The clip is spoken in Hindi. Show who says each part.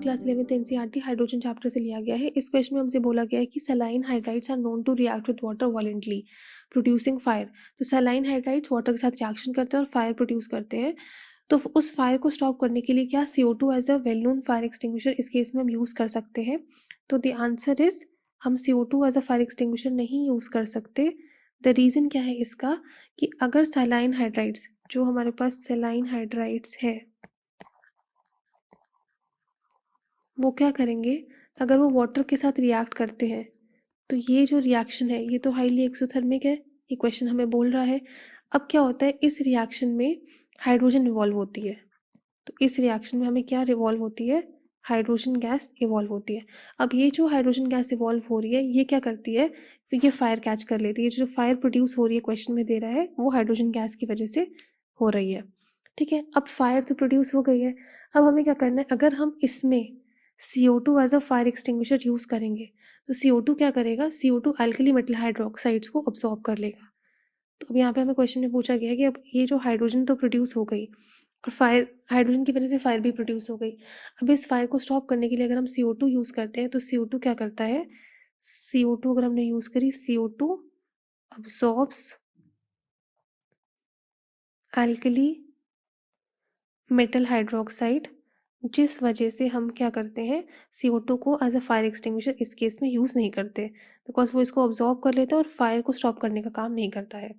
Speaker 1: Class 11th NCERT hydrogen chapter से लिया गया है। इस क्वेश्चन में हमसे बोला गया है कि saline hydrides are known to react with water violently producing fire. तो सलाइन हाइड्राइड्स वाटर के साथ रिएक्शन करते हैं और फायर प्रोड्यूस करते हैं। तो उस फायर को स्टॉप करने के लिए क्या CO2 as a well known fire extinguisher इस केस में हम यूज़ कर सकते हैं? तो द आंसर इज हम CO2 as a fire extinguisher नहीं यूज़ कर सकते। द रीज़न क्या है इसका कि अगर सलाइन हाइड्राइड्स, जो हमारे पास सलाइन हाइड्राइड्स है, वो क्या करेंगे, अगर वो वाटर के साथ रिएक्ट करते हैं तो ये जो रिएक्शन है ये तो हाईली एक्सोथर्मिक है, ये क्वेश्चन हमें बोल रहा है। अब क्या होता है, इस रिएक्शन में हाइड्रोजन इवॉल्व होती है। तो इस रिएक्शन में हमें क्या इवॉल्व होती है, हाइड्रोजन गैस इवॉल्व होती है। अब ये जो हाइड्रोजन गैस इवॉल्व हो रही है ये क्या करती है, फिर ये फायर कैच कर लेती है। जो फायर प्रोड्यूस हो रही है क्वेश्चन में दे रहा है वो हाइड्रोजन गैस की वजह से हो रही है। ठीक है, अब फायर तो प्रोड्यूस हो गई है। अब हमें क्या करना है, अगर हम इसमें CO2 as a fire extinguisher use करेंगे तो CO2 क्या करेगा, CO2 अल्कली मेटल हाइड्रोक्साइड्स को अब्सॉर्ब कर लेगा। तो अब यहाँ पे हमें क्वेश्चन में पूछा गया है कि अब ये जो हाइड्रोजन तो प्रोड्यूस हो गई और फायर, हाइड्रोजन की वजह से फायर भी प्रोड्यूस हो गई। अब इस फायर को स्टॉप करने के लिए अगर हम CO2 यूज़ करते हैं तो CO2 क्या करता है, CO2 अगर हमने यूज़ करी, CO2 absorbs alkali metal hydroxide, जिस वजह से हम क्या करते हैं, CO2 को एज अ फायर एक्सटिंग्विशर इस केस में यूज़ नहीं करते, बिकॉज वो इसको अब्जॉर्ब कर लेता है और फायर को स्टॉप करने का काम नहीं करता है।